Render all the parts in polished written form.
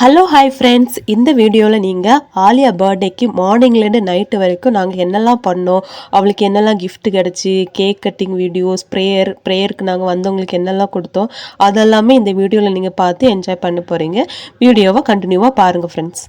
Hello hi friends, இந்த வீடியோவில் நீங்கள் ஆலியா பர்த்டேக்கு மார்னிங்லேருந்து நைட்டு வரைக்கும் நாங்கள் என்னெல்லாம் பண்ணோம், அவளுக்கு என்னெல்லாம் கிஃப்ட் கிடச்சி, கேக் கட்டிங் வீடியோஸ், ப்ரேயருக்கு நாங்கள் வந்தவங்களுக்கு என்னெல்லாம் கொடுத்தோம், அதெல்லாமே இந்த வீடியோவில் நீங்கள் பார்த்து என்ஜாய் பண்ண போகிறீங்க. வீடியோவை கண்டினியூவாக பாருங்கள் ஃப்ரெண்ட்ஸ்.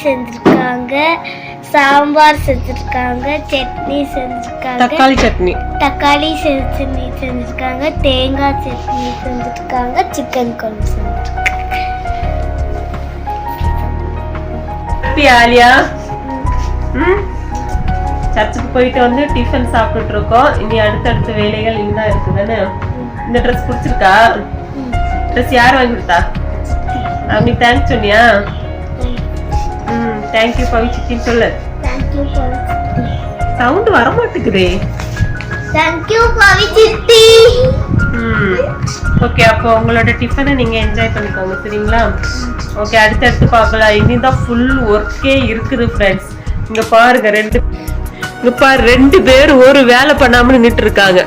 செஞ்சிருக்காங்க, சாம்பார் செஞ்சிருக்காங்க, சட்னி செஞ்சிருக்காங்க, தக்காளி சட்னி செஞ்சிருக்காங்க, தேங்காய் சட்னி செஞ்சிருக்காங்க, சிக்கன் குழம்பு செஞ்சிருக்காங்க. ஆலியா சர்ச்சுக்கு போயிட்டு வந்து டிஃபன் சாப்பிட்டுட்டு இருக்கோம். இனி அடுத்தடுத்த வேலைகள் இனிதான் இருக்குதானே. இந்த ட்ரெஸ் பிடிச்சிருக்கா? ட்ரெஸ் யார் வாங்கி கொடுத்தா? அவங்களுக்கு தேங்க்ஸ் சொன்னியா? தேங்க் யூ பவி சித்தின்னு சொல்லு. தேங்க் யூ பவி சித்தி. சவுண்ட் வர மாட்டேங்குதே. தேங்க் யூ பவி சித்தி. ஓகே, அப்போ உங்களோட டிஃபனை நீங்க என்ஜாய் பண்ணிக்கோங்க, சரிங்களா? ஓகே, அடுத்து பார்க்கலாம். இனிதான் ஃபுல் ஒர்க்கே இருக்குது ஃப்ரெண்ட்ஸ். இங்க பாருங்க, ரெண்டு பேர் ஒரு வேலை பண்ணாம நின்னுட்டு இருக்காங்க.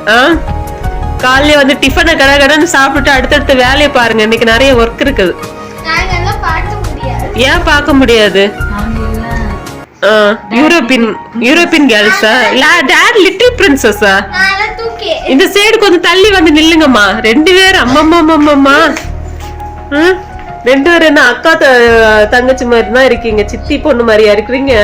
காலையில வந்து டிஃபனை கடகடன்னு சாப்பிட்டு அடுத்தடுத்த வேலையை பாருங்க. இன்னைக்கு நிறைய ஒர்க் இருக்குது. ஏன் பார்க்க முடியாது? யூரோப்பியன் கேர்ள்ஸா? டாட் லிட்டில் பிரின்சஸா? இந்த சைடு கொஞ்சம் தள்ளி வந்து நில்லுங்கம்மா. ரெண்டு பேரும் அம்மம்மா ரெண்டு பேரும் என்ன அக்கா தங்கச்சி மாதிரி தான் இருக்கீங்க. சித்தி பொண்ணு மாதிரியா இருக்கிறீங்க.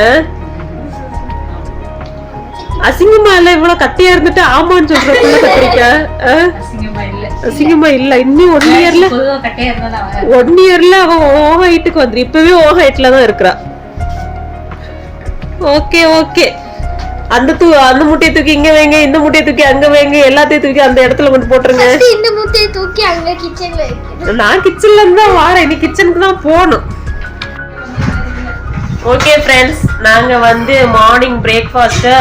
அசிங்கமா இல்ல? இவ்வளவு கட்டியா இருந்துட்டு ஆமான்னு சொல்றதுக்குள்ள கத்திரிக்கா? அசிங்கமா இல்ல? இன்னும் 1 இயர்ல அவன் ஓ ஹைட்டுக்கு வந்துரு. இப்பவே ஓ ஹைட்ல தான் இருக்கிறா. ஓகே ஓகே, அந்த முட்டையை தூக்கி இங்க வைங்க, இந்த முட்டையை தூக்கி அங்க வைங்க, எல்லாத்தையும் தூக்கி அந்த இடத்துல கொண்டு போட்டுருங்க. இந்த முட்டையை தூக்கி அங்க கிச்சன்ல வைங்க. நான் கிச்சன்ல இருந்து தான் வாரேன், இனி கிச்சனுக்கு தான் போகணும். ஓகே ஃப்ரெண்ட்ஸ், நாங்க வந்து மார்னிங் பிரேக்ஃபாஸ்ட்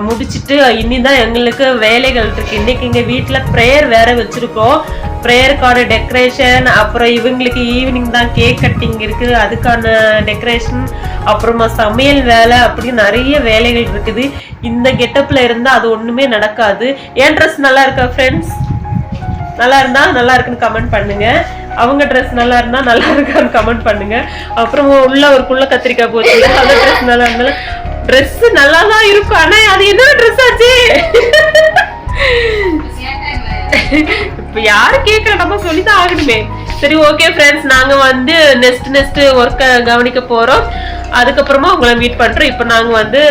முடிச்சுட்டு இனிதான் எங்களுக்கு வேலைகள் இருக்கு. இன்னைக்கு எங்க வீட்டுல ப்ரேயர் வேற வச்சிருக்கோம். ப்ரேயருக்கான டெக்கரேஷன், அப்புறம் இவங்களுக்கு ஈவினிங் தான் கேக் கட்டிங் இருக்கு, அதுக்கான டெக்கரேஷன், அப்புறமா சமையல் வேலை, அப்படி நிறைய வேலைகள் இருக்குது. இந்த கெட்டப்ல இருந்தா அது ஒண்ணுமே நடக்காது. என் ட்ரெஸ் நல்லா இருக்கா ஃப்ரெண்ட்ஸ்? நல்லா இருந்தா நல்லா இருக்குன்னு கமெண்ட் பண்ணுங்க. அவங்க ட்ரெஸ் நல்லா இருந்தா நல்லா இருக்கான்னு கமெண்ட் பண்ணுங்க. அப்புறம் உள்ள ஒரு குள்ள கத்திரிக்காய் போச்சு, அந்த ட்ரெஸ் நல்லா இருந்தாலும் ட்ரெஸ் நல்லா தான் இருக்கும். ஆனா அது என்ன ட்ரெஸ் ஆச்சு? இப்ப யாரு கேட்கற, நம்ம சொல்லிதான் ஆகணுமே. சரி, ஓகே ஃப்ரெண்ட்ஸ், நாங்க வந்து நெக்ஸ்ட் ஒர்க்க கவனிக்க போறோம். அதுக்கப்புறமா உங்களை மீட் பண்றோம். இப்போ நாங்க வந்து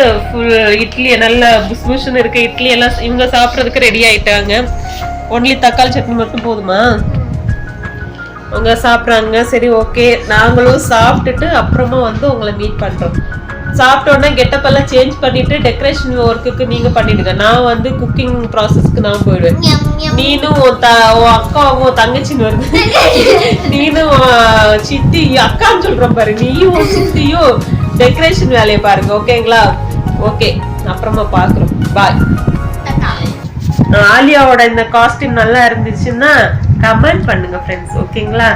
இட்லி நல்ல புஷ் புஷ்னு இருக்க இட்லி எல்லாம் இவங்க சாப்பிட்றதுக்கு ரெடி ஆயிட்டாங்க. ஒன்லி தக்காளி சட்னி மட்டும் போதுமா? அவங்க சாப்பிட்றாங்க. சரி ஓகே, நாங்களும் சாப்பிட்டுட்டு அப்புறமா வந்து உங்களை மீட் பண்றோம். சாப்பிட்டோன்னா கெட்டப் எல்லாம் சேஞ்ச் பண்ணிட்டு டெக்கரேஷன் ஒர்க்குக்கு நீங்க பண்ணிடுங்க. நான் வந்து குக்கிங் ப்ராசஸ்க்கு நான் போயிடுவேன். நீனும் உன் அக்காவும் தங்கச்சின்னு வருது, நீனும் சித்தி அக்கான்னு சொல்றோம் பாரு, நீயும் சித்தியும் டெக்கரேஷன் வேலையை பாருங்க. ஓகேங்களா? ஓகே, அப்புறமா பாக்குறோம். பாய். ஆலியாவோட இந்த காஸ்டியூம் நல்லா இருந்துச்சுன்னா கமெண்ட் பண்ணுங்க ஃப்ரெண்ட்ஸ். ஓகேங்களா?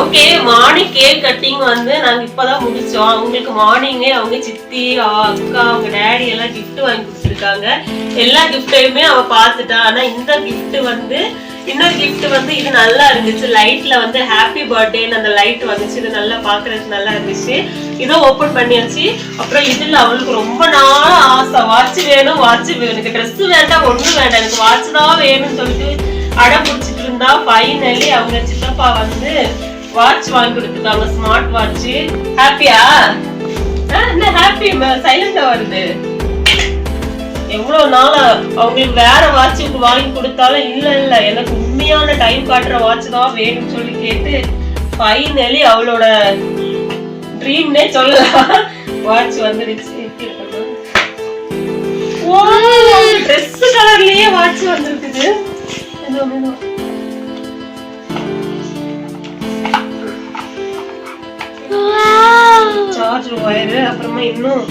ஓகே, மார்னிங் கேக் கட்டிங் வந்து நாங்க இப்பதான் முடிச்சோம். அவங்களுக்கு மார்னிங்கே அவங்க சித்தி அக்கா அவங்க டேடி எல்லாம் கிஃப்ட் வாங்கி கொடுத்துருக்காங்க. எல்லா கிஃப்டையுமே அவ பாத்துட்டா. ஆனா இந்த கிஃப்ட் வந்து இன்னொரு கிஃப்ட் வந்து இது நல்லா இருந்துச்சு. லைட்ல வந்து ஹாப்பி பர்த்டேன்னு அந்த லைட் வந்துச்சு. இது நல்லா பாக்குறதுக்கு நல்லா இருந்துச்சு. இதோ ஓபன் பண்ணியாச்சு. அப்புறம் இதுல அவளுக்கு ரொம்ப நாள் ஆசை, வாட்ச் வேணும் வாட்ச் வேணும், எனக்கு ட்ரெஸ் வேண்டாம் ஒண்ணும் வேண்டாம், எனக்கு வாட்ச் தான் வேணும்னு சொல்லிட்டு அடம் பிடிச்சிட்டு இருந்தா. ஃபைனலி அவங்க சித்தப்பா வந்து வாட்ச் வாங்கி கொடுத்துருக்காங்க, ஸ்மார்ட் வாட்ச். ஹாப்பியா? என்ன ஹாப்பி சைலண்டா வருது? எவ்வளவு நாளா அவங்களுக்கு வேற வாட்ச் வாங்கி கொடுத்தாலும் இல்ல எனக்கு உண்மையான டைம் காட்டுற வாட்ச் தான் வேணும்னு சொல்லி கேட்டு ஃபைனலி அவளோட ட்ரீம்னே சொல்லலாம் வாட்ச் வந்துருச்சு. ட்ரெஸ் கலர்லயே வாட்ச் வந்திருக்குது. சார்ஜர் ஒயர், அப்புறமா இன்னும்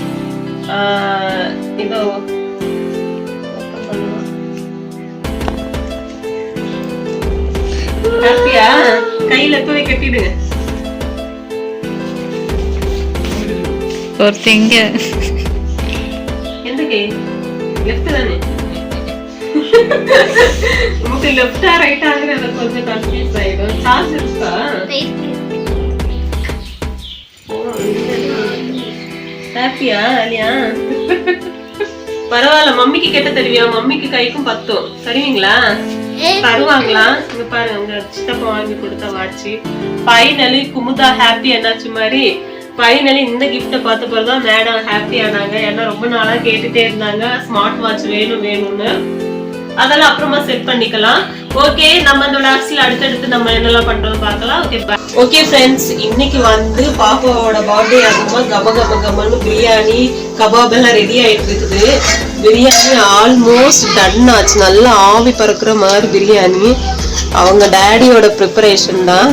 இதோ ஹாப்பியா? கையில போய் கட்டிடுங்க. ஒரு திங்க எந்த கை? லெஃப்ட் தானே? உங்களுக்கு லெஃப்டா ரைட்டாங்கிற எனக்கு கொஞ்சம் கன்ஃபியூஸ் ஆயிடும். சார்ஜ் இருக்கா? ஹாப்பியா அலியா? பரவாயில்ல, மம்மிக்கு கெட்ட தருவியா? மம்மிக்கு கைக்கும் பத்தும். தருவீங்களா? தருவாங்களா? இங்க பாருங்க, உங்க சித்தப்பா வாங்கி கொடுத்த வாட்சி. ஃபைனலி குமுதா ஹாப்பி என்னாச்சு மாதிரி ஃபைனலி இந்த கிஃப்ட பார்த்த பிறகுதான் மேடம் ஹாப்பி ஆனாங்க. ஏன்னா ரொம்ப நாளா கேட்டுட்டே இருந்தாங்க ஸ்மார்ட் வாட்ச் வேணும் வேணும்னு. அதெல்லாம் அப்புறமா செட் பண்ணிக்கலாம். ஓகே, நம்ம இந்த விளாக்ஸ்ல அடுத்தடுத்து நம்ம என்னெல்லாம் பண்றோம் பார்க்கலாம். ஓகே ஓகே ஃப்ரெண்ட்ஸ், இன்னைக்கு வந்து பாப்பாவோட பர்த்டே ஆகுமா கமன்னு பிரியாணி கபாப் எல்லாம் ரெடி ஆயிட்டு இருக்குது. பிரியாணி ஆல்மோஸ்ட் டன் ஆச்சு. நல்லா ஆவி பறக்குற மாதிரி பிரியாணி. அவங்க டேடியோட ப்ரிப்பரேஷன் தான்.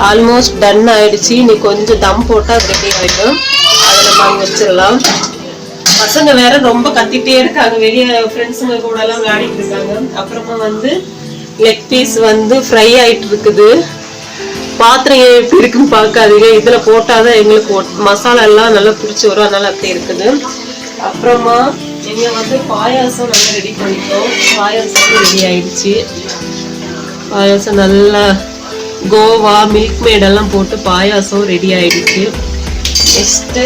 ஆல்மோஸ்ட் டன் ஆயிடுச்சு. நீ கொஞ்சம் தம் போட்டா ரெடி ஆயிடும். அதை நம்ம அங்க வச்சிடலாம். பசங்க வேற ரொம்ப கத்திட்டே இருக்காங்க, வெளியே ஃப்ரெண்ட்ஸுங்க கூட எல்லாம் விளையாடிட்டு இருக்காங்க. அப்புறமா வந்து லெக் பீஸ் வந்து ஃப்ரை ஆயிட்டு இருக்குது. பாத்திரம் எப்படி இருக்குன்னு பார்க்காதீங்க, இதுல போட்டாதான் எங்களுக்கு மசாலா எல்லாம் நல்லா பிடிச்சி வரும், அதனால அப்படி இருக்குது. அப்புறமா எங்க வந்து பாயாசம் நல்லா ரெடி பண்ணிட்டோம். பாயாசம் ரெடி ஆயிடுச்சு. பாயாசம் நல்லா கோவா மில்க் மேட் எல்லாம் போட்டு பாயாசம் ரெடி ஆயிடுச்சு. நெக்ஸ்ட்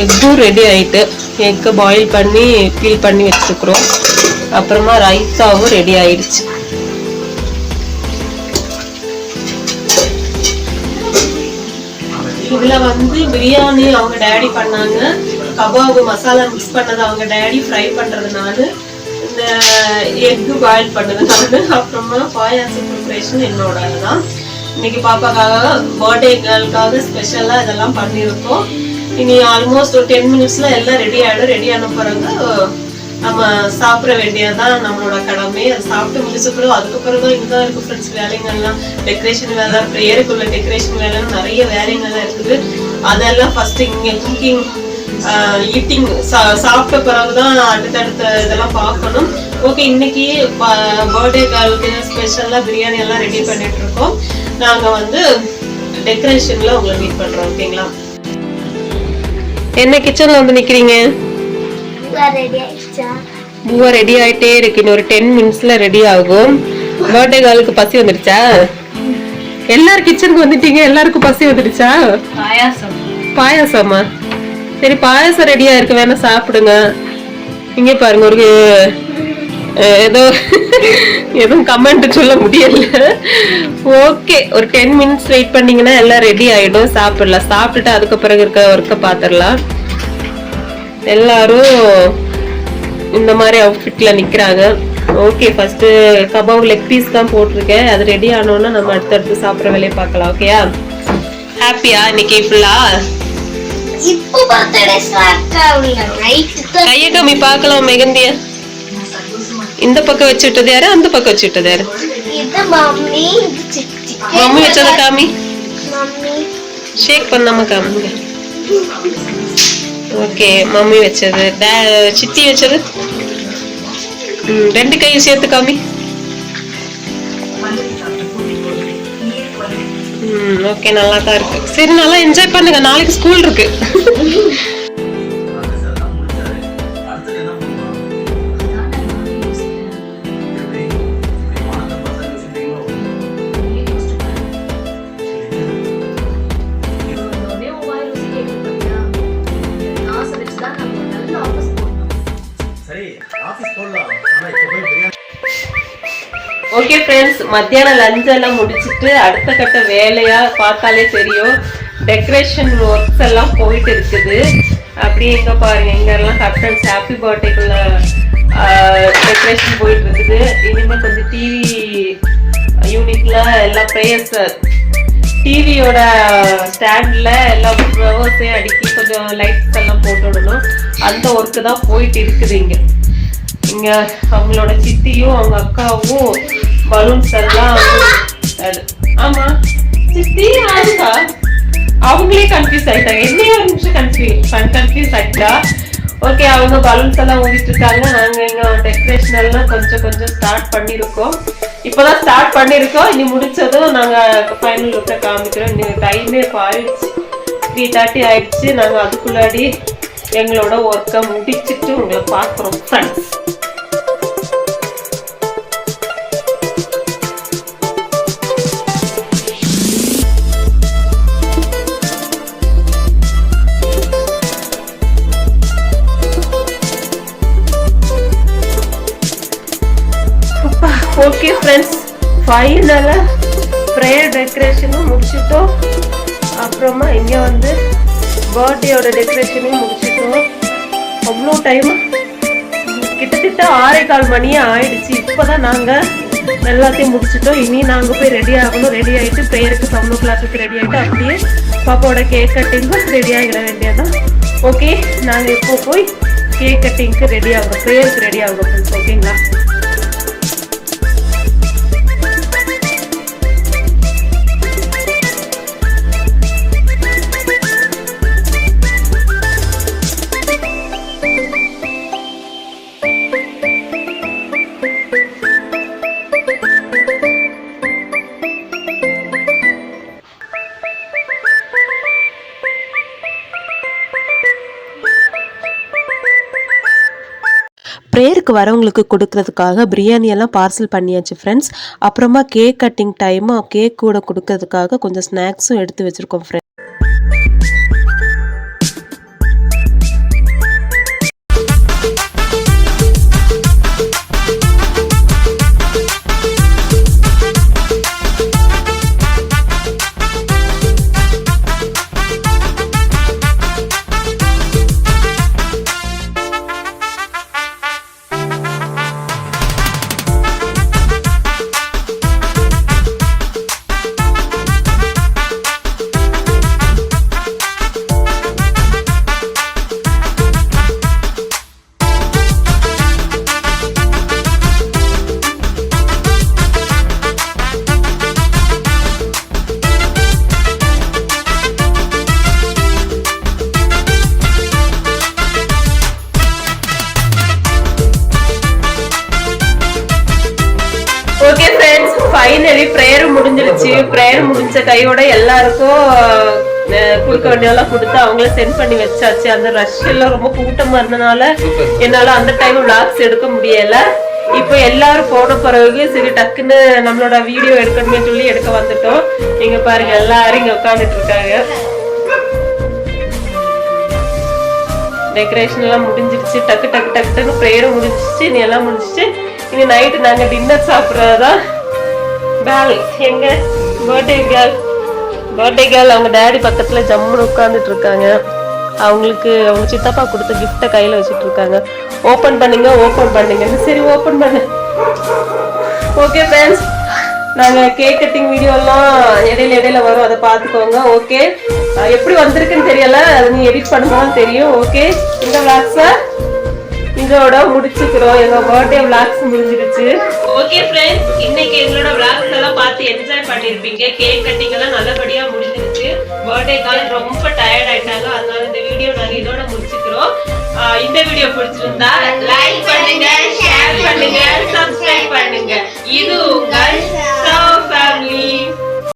எக்கும் ரெடி ஆயிட்டு, எக்கை பாயில் பண்ணி பீல் பண்ணி வச்சுக்கிறோம். அப்புறமா ரைத்தாவும் ரெடி ஆயிடுச்சு. இதுல வந்து பிரியாணி அவங்க டேடி பண்ணாங்க, கபாபு மசாலா மிக்ஸ் பண்ணது அவங்க டேடி, ஃப்ரை பண்றதுனால இந்த எக்கு பாயில் பண்ணதுனால. அப்புறமா பாயாசம் ப்ரிப்பரேஷன் என்னோட தான். இன்னைக்கு பாப்பாக்காக பர்த்டே கேர்ளுக்காக ஸ்பெஷலா இதெல்லாம் பண்ணியிருக்கோம். இனி ஆல்மோஸ்ட் ஒரு 10 மினிட்ஸ்ல எல்லாம் ரெடி ஆயிடும். ரெடி ஆன பிறகு நம்ம சாப்பிட வேண்டியதுதான் நம்மளோட கடமை. அதை சாப்பிட்டு முடிச்ச பிறகு அதுக்கப்புறம் இங்கதான் இருக்கு ஃப்ரெண்ட்ஸ் வேலைங்கள்லாம். டெக்கரேஷன் வேலை, ப்ரேயருக்குள்ள டெக்கரேஷன் வேலைன்னு நிறைய வேலைங்கள்லாம் இருக்குது. அதெல்லாம் ஃபர்ஸ்ட் இங்க குக்கிங் ஈட்டிங் சாப்பிட்ட பிறகுதான் அடுத்தடுத்த இதெல்லாம் பார்க்கணும். ஓகே, இன்னைக்கு பர்த்டே கேர்ளுக்கு ஸ்பெஷலா பிரியாணி எல்லாம் ரெடி பண்ணிட்டு இருக்கோம். நாங்க வந்து டெக்கரேஷன்ல உங்களை மீட் பண்றோம். ஓகேங்களா? என்ன கிச்சன்ல வந்து நிக்கிறீங்க? பூவா ரெடி ஆயிட்டே இருக்கு. இன்னொரு 10 மினிட்ஸ்ல ரெடி ஆகும். பர்த்டே கேர்ளுக்கு பசி வந்துடுச்சா? எல்லாரும் கிச்சனுக்கு வந்துட்டீங்க, எல்லாருக்கும் பசி வந்துடுச்சா? பாயாசமா? சரி, பாயாசம் ரெடியா இருக்கு, வேணா சாப்பிடுங்க. இங்க பாருங்க, ஒரு எதுவும் கமெண்ட் சொல்ல முடியல. ஓகே, ஒரு 10 மினிட்ஸ் வெயிட் பண்ணீங்கன்னா எல்லாம் ரெடி ஆயிடும், சாப்பிடலாம். சாப்பிட்டுட்டு அதுக்கு பிறகு இருக்க ஒர்க்க பாத்திரலாம். எல்லாரும் இந்த மாதிரி அவுட்ஃபிட்ல நிக்கிறாங்க. Okay, first kebab leg piece தான் போட்டிருக்கேன். அது ரெடி ஆனோன்னா நம்ம அடுத்தடுத்து சாப்பிட்ற வேலையை பார்க்கலாம். ஓகேயா? ஹாப்பியா இன்னைக்கு ஃபுல்லா? இப்போ பர்த்டே ஸ்டார்ட் ஆகுல நைட் கைய காமி பார்க்கலாம். மெகந்தியா இந்த பக்கம் வச்சுட்டது யாரு, அந்த பக்கம் வச்சுட்டது யாரு? இது மம்மி, இது சித்தி. மம்மி வச்சத காமி. மம்மி ஷேக் பண்ணாம காமிங்க. ஓகே, மம்மி வச்சது, சித்தி வச்சது. ரெண்டு கையும் சேர்த்து காமி. ஓகே, நல்லா தான் இருக்கு. சரி, நல்லா என்ஜாய் பண்ணுங்க, நாளைக்கு ஸ்கூல் இருக்கு. ஓகே ஃப்ரெண்ட்ஸ், மத்தியானம் லஞ்ச் எல்லாம் முடிச்சுட்டு அடுத்த கட்ட வேலையா பார்த்தாலே தெரியும், டெக்கரேஷன் ஒர்க்ஸ் எல்லாம் போயிட்டு இருக்குது. அப்படியே எங்க பாருங்க, இங்க எல்லாம் கர்டன்ஸ் ஹாப்பி பர்த்டேக்குள்ள டெக்கரேஷன் போயிட்டு இருக்குது. இனிமே கொஞ்சம் டிவி யூனிட்ல எல்லாம் ப்ரேயர்ஸ், டிவியோட ஸ்டாண்ட்ல எல்லாம் ஃப்ளவர்ஸையும் அடுக்கி கொஞ்சம் லைட்ஸ் எல்லாம் போட்டு விடணும். அந்த ஒர்க்கு தான் போயிட்டு இருக்குது. இங்க அவங்களோட சித்தியும் அவங்க அக்காவும் பலூன்ஸ் எல்லாம், ஆமா சித்தி ஆகுதா, அவங்களே கன்ஃபியூஸ் ஆயிட்டாங்க. என்னையே ஒரு நிமிஷம் கன்ஃபியூஸ் ஆயிட்டா. ஓகே, அவங்க பலூன்ஸ் எல்லாம் ஊதிட்டு இருக்காங்க. நாங்க இங்க டெக்கரேஷன் எல்லாம் கொஞ்சம் ஸ்டார்ட் பண்ணிருக்கோம். இப்பதான் ஸ்டார்ட் பண்ணிருக்கோம். இனி முடிச்சதும் நாங்க ஃபைனல் லுக்க காமிக்கிறோம். இன்னைக்கு டைமே ஆயிடுச்சு, 3:30 ஆயிடுச்சு. நாங்க அதுக்குள்ளாடி எங்களோட ஒர்க்கை முடிச்சுட்டு உங்களை பார்க்குறோம் ஃப்ரெண்ட்ஸ். ஓகே ஃப்ரெண்ட்ஸ், ஃபைனலாக ப்ரேயர் டெக்கரேஷனும் முடிச்சிட்டோம். அப்புறமா இங்கே வந்து பர்த்டேயோட டெக்கரேஷனையும் முடிச்சிட்டோம். அவ்வளோ டைம் கிட்டத்தட்ட 6:15 மணியே ஆயிடுச்சு. இப்போ தான் நாங்கள் எல்லாத்தையும் முடிச்சிட்டோம். இனி நாங்கள் போய் ரெடி ஆகணும். ரெடி ஆகிட்டு ப்ரேயருக்கு 7 o'clock ரெடி ஆகிட்டு அப்படியே பாப்பாவோட கேக் கட்டிங்கும் ரெடி ஆகிட வேண்டியதான். ஓகே, நாங்கள் இப்போ போய் கேக் கட்டிங்க்கு ரெடி ஆகிறோம், ப்ரேயருக்கு ரெடி ஆகிறோம் ஃப்ரெண்ட்ஸ். ஓகேங்களா? ப்ரேயருக்கு வரவங்களுக்கு கொடுக்கறதுக்காக பிரியாணி எல்லாம் பார்சல் பண்ணியாச்சு ஃப்ரெண்ட்ஸ். அப்புறமா கேக் கட்டிங் டைமு, கேக் கூட கொடுக்கறதுக்காக கொஞ்சம் ஸ்நாக்ஸும் எடுத்து வச்சுருக்கோம் ஃப்ரெண்ட்ஸ். ஃபைனலி ப்ரேயர் முடிஞ்சிருச்சு. ப்ரேயர் முடிஞ்ச கையோட எல்லாருக்கும் கொடுக்க வேண்டியதெல்லாம் கொடுத்து அவங்கள சென்ட் பண்ணி வச்சாச்சு. அந்த ரஷ் எல்லாம் ரொம்ப கூட்டமா இருந்தனால என்னால அந்த டைம் விளாக்ஸ் எடுக்க முடியல. இப்போ எல்லாரும் போன பிறகு சரி டக்குன்னு நம்மளோட வீடியோ எடுக்கணுமே சொல்லி எடுக்க வந்துட்டோம். இங்க பாருங்க எல்லாரும் இங்க உட்காந்துட்டு இருக்காங்க. டெக்கரேஷன் எல்லாம் முடிஞ்சிருச்சு. டக்கு டக்கு டக்குன்னு ப்ரேயரும் முடிஞ்சிச்சு. இனி எல்லாம் முடிஞ்சிச்சு. இனி நைட்டு நாங்க டின்னர் சாப்பிட்றதுதான். பேல் எங்க பர்த்டே கேர்ள் அவங்க டேடி பக்கத்துல ஜம்முன்னு உட்காந்துட்டு இருக்காங்க. அவங்களுக்கு அவங்க சித்தப்பா கொடுத்த கிஃப்ட கையில வச்சுட்டு இருக்காங்க. ஓபன் பண்ணுங்க. சரி ஓபன் பண்ணு. ஓகே ஃப்ரெண்ட்ஸ், நாங்க கேக் கட்டிங் வீடியோ எல்லாம் இடையில வரும், அதை பார்த்துக்கோங்க. ஓகே, எப்படி வந்திருக்குன்னு தெரியல, அது நீ எடிட் பண்ணும்போது தெரியும். ஓகே, இந்த விளாக்ஸ இதோட முடிச்சுக்கிறோம். எங்க பர்த்டே விளாக்ஸ் முடிஞ்சிருச்சு. ஓகே ஃப்ரெண்ட்ஸ், இன்னைக்கு எங்களோட விளாக்ஸ் எல்லாம் பார்த்து என்ஜாய் பண்ணிருப்பீங்க. கேக் கட்டிங் எல்லாம் நல்லபடியா முடிஞ்சிருச்சு. பர்த்டே கால் ரொம்ப டயர்ட் ஆயிட்டாங்க, அதனால இந்த வீடியோ நாங்க இதோட முடிச்சுக்கிறோம். இந்த வீடியோ பிடிச்சிருந்தா லைக் பண்ணுங்க, ஷேர் பண்ணுங்க, சப்ஸ்கிரைப் பண்ணுங்க. இது உங்கள் சோ ஃபேமிலி.